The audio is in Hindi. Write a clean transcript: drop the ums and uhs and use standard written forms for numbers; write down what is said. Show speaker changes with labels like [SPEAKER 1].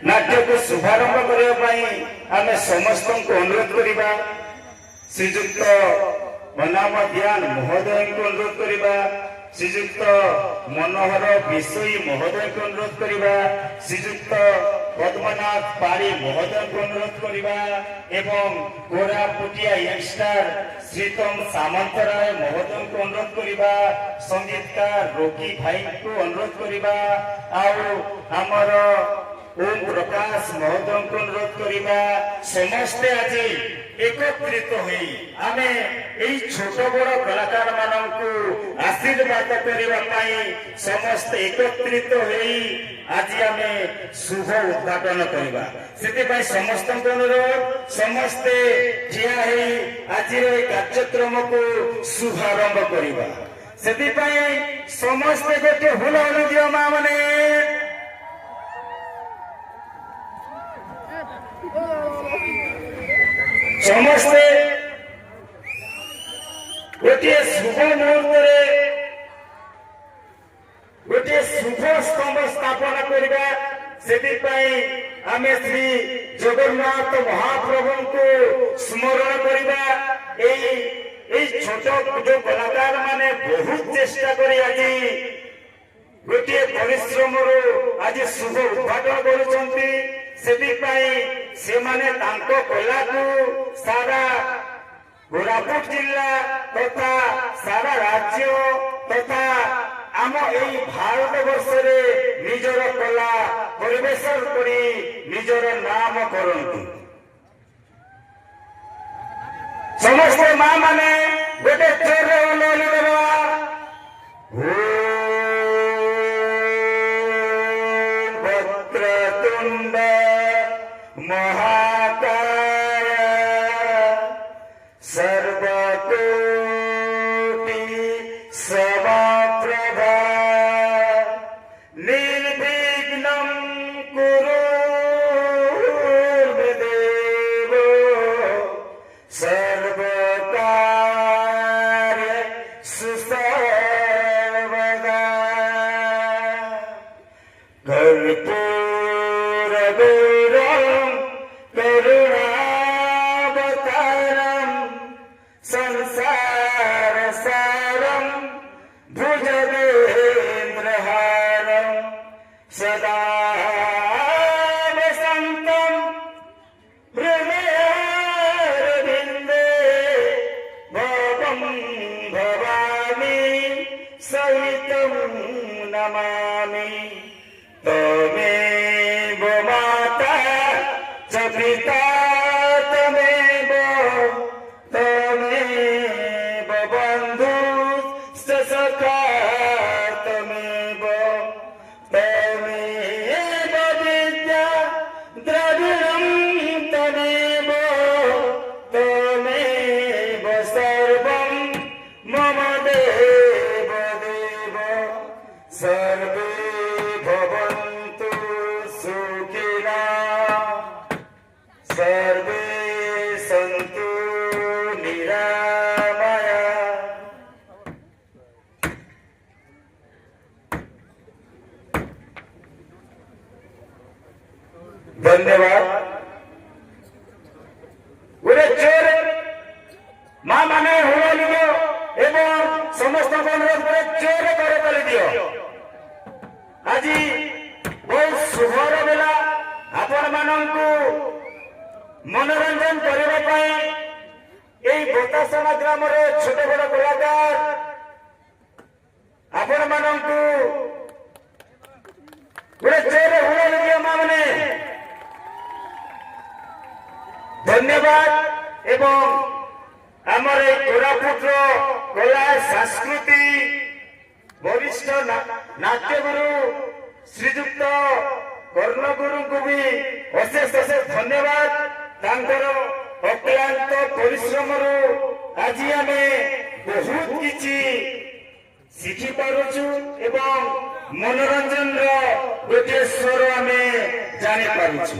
[SPEAKER 1] नाट्य को शुभारंभ करने आम समस्त अनुरोध करवा श्रीजुक्त अनाम ध्यान महोदय को अनुरोध करवा श्रीजुक्त मनोहर विषयी महोदय को अनुरोध करवा श्रीजुक्त पद्मनाथ पारी महोदय को अनुरोध करवा एवं कोरापुटिया यंगस्टर श्रीतम सामंतराय महोदय को अनुरोध करवा संगीतकार रोकी भाई को अनुरोध करवा आमर ओम प्रकाश महोदय को अनुरोध करवा समस्ते आज एकत्रित होई आमे एई छोट बड़ कलाकार माननकु आशीर्वाद करबा पई समस्त एकत्रित होई आज आमे शुभ उद्घाटन करबा सेते पई समस्त अनुरोध समस्ते ठिया होई आज ए कार्यक्रम को शुभारंभ करबा सेते पई समस्त गोटे हुलहुली दियो मा माने समस्ते गोटे शुभ मुहूर्त गोटे शुभ स्तंभ स्थापना करवा आमे श्री जगन्नाथ महाप्रभु को स्मरण करवा छोट जो कलाकार माने बहुत चेष्टा करी आज गोटे परिश्रम आज शुभ उद्घाटन करुछंती से माने तांको कला को सारा कोरापुट जिला तथा सारा राज्य तथा आम एई भारत वर्ष रे निजर कला परिवेशन करी निजर नाम करंतु समस्त मां माने गोटे चोर उल्लेख देवा वक्रतुंड महाकाय सर्वकोटि समप्रभा निर्विघ्नं कुरु देव सर्वकार्य सर्वदा संसार सारम भुजगेन्द्रहारम सदा वसंतम हृदयारविंदे भवं भवानी सहितं नमामि त्वमेव माता च पिता त्वमेव त्वमेव बन्धुश्च सखा त्वमेव त्वमेव विद्या द्रविणं त्वमेव त्वमेव सर्वं मम देव देव सर्वे भवन्तु सुखिनः सर्वे सन्तु निरामया। धन्यवाद। गोटे चोर मां माने हुलहुली दियो एवं समस्त अनुरोध करे चोर करे तले दियो आज बहुत शुभर बेला आपण माननकु मनोरंजन करने पाई बतासना ग्राम छोट बड़ कलाकार आपण माननकु गोटे चोर हुलहुली दियो मां माने धन्यवाद एवं आमर कोरापुट कला संस्कृति वरिष्ठ नाट्यगुरु श्रीजुक्त कर्णगुरु को भी अशेष अशेष धन्यवाद तांकर अक्लांत परिश्रम आज आम बहुत किछि शिखि पारुछु एवं मनोरंजन गोटे स्वर आम जानी पारुछु।